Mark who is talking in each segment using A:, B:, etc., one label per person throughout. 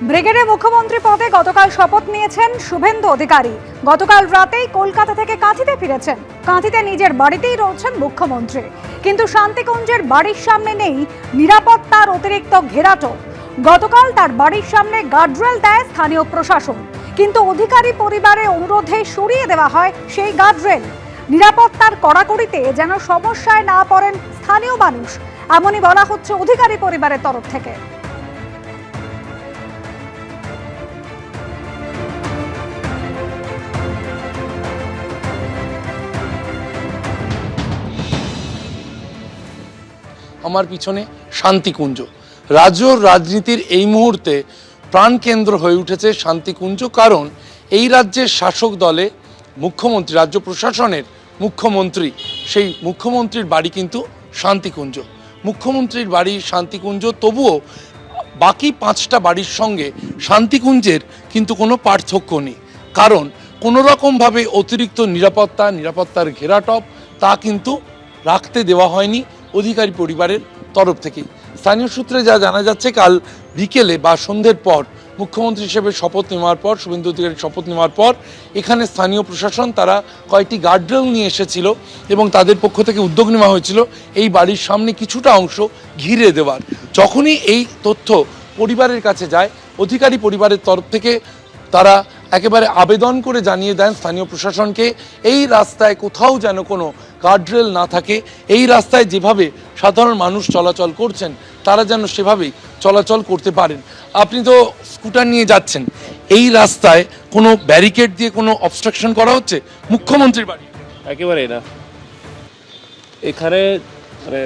A: ব্রিগেডে মুখ্যমন্ত্রী পদে গতকাল শপথ নিয়েছেন শুভেন্দু অধিকারী। গতকাল রাতেই কলকাতা থেকে কাঁথিতে ফিরেছেন। কাঁথিতে নিজের বাড়িতেই রয়েছেন মুখ্যমন্ত্রী, কিন্তু শান্তিকুঞ্জের বাড়ির সামনে নেই নিরাপত্তার অতিরিক্ত ঘেরাটো। গতকাল তার বাড়ির সামনে গার্ডরেল দেয় স্থানীয় প্রশাসন, কিন্তু অধিকারী পরিবারের অনুরোধে সরিয়ে দেওয়া হয় সেই গার্ডরেল। নিরাপত্তার কড়াকড়িতে যেন সমস্যায় না পড়েন স্থানীয় মানুষ, এমনই বলা হচ্ছে অধিকারী পরিবারের তরফ থেকে।
B: আমার পিছনে শান্তিকুঞ্জ, রাজ্য রাজনীতির এই মুহূর্তে প্রাণকেন্দ্র হয়ে উঠেছে শান্তিকুঞ্জ। কারণ এই রাজ্যের শাসক দলে মুখ্যমন্ত্রী, রাজ্য প্রশাসনের মুখ্যমন্ত্রী, সেই মুখ্যমন্ত্রীর বাড়ি কিন্তু শান্তিকুঞ্জ। মুখ্যমন্ত্রীর বাড়ি শান্তিকুঞ্জ, তবুও বাকি 5টা বাড়ির সঙ্গে শান্তিকুঞ্জের কিন্তু কোনো পার্থক্য নেই। কারণ কোনো রকমভাবে অতিরিক্ত নিরাপত্তার ঘেরাটপ তা কিন্তু রাখতে দেওয়া হয়নি অধিকারী পরিবারের তরফ থেকে। স্থানীয় সূত্রে যা জানা যাচ্ছে, কাল বিকেলে বা সন্ধ্যের পর মুখ্যমন্ত্রী হিসেবে শপথ নেওয়ার পর, শুভেন্দু অধিকারীর শপথ নেওয়ার পর এখানে স্থানীয় প্রশাসন তারা কয়েকটি গার্ডরেল নিয়ে এসেছিল এবং তাদের পক্ষ থেকে উদ্যোগ নেওয়া হয়েছিল এই বাড়ির সামনে কিছুটা অংশ ঘিরে দেওয়ার। যখনই এই তথ্য পরিবারের কাছে যায়, অধিকারী পরিবারের তরফ থেকে তারা একেবারে আবেদন করে জানিয়ে দেন স্থানীয় প্রশাসনকে, এই রাস্তায় কোথাও যেন কোনো গার্ডরেল না থাকে। এই রাস্তায় যেভাবে সাধারণ মানুষ চলাচল করছেন তারা যেন সেভাবেই চলাচল করতে পারেন। আপনি তো স্কুটার নিয়ে যাচ্ছেন, এই রাস্তায় কোনো ব্যারিকেড দিয়ে কোনো অবস্ট্রাকশন করা হচ্ছে মুখ্যমন্ত্রীর বাড়ি?
C: একেবারেই না। এখানে মানে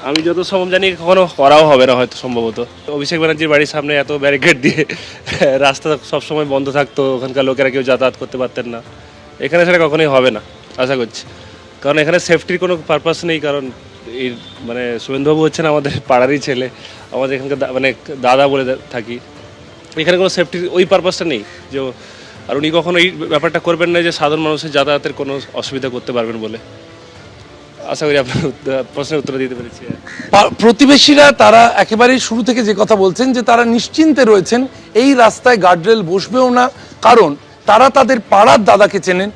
C: আমি যত সম্ভব জানি কখনো করাও হবে না হয়তো, সম্ভবত। অভিষেক ব্যানার্জির বাড়ির সামনে এত ব্যারিকেড দিয়ে রাস্তা সবসময় বন্ধ থাকতো, ওখানকার লোকেরা কেউ যাতায়াত করতে পারতেন না। এখানে সেটা কখনোই হবে না আশা করছি, কারণ এখানে সেফটির কোনো পারপাস নেই। কারণ এই মানে শুভেন্দুবাবু হচ্ছেন আমাদের পাড়ারই ছেলে, আমাদের এখানকার মানে দাদা বলে থাকি। এখানে কোনো সেফটির ওই পারপাসটা নেই যে, আর উনি কখনো এই ব্যাপারটা করবেন না যে সাধারণ মানুষের যাতায়াতের কোনো অসুবিধা করতে পারবেন বলে। আশা করি আপনার প্রশ্নের উত্তর দিতে পেরেছি।
B: প্রতিবেশীরা তারা একেবারেই শুরু থেকে যে কথা বলছেন যে তারা নিশ্চিন্তে রয়েছেন, এই রাস্তায় গার্ডরেল বসবেও না, কারণ তারা তাদের পাড়ার দাদাকে চেনেন,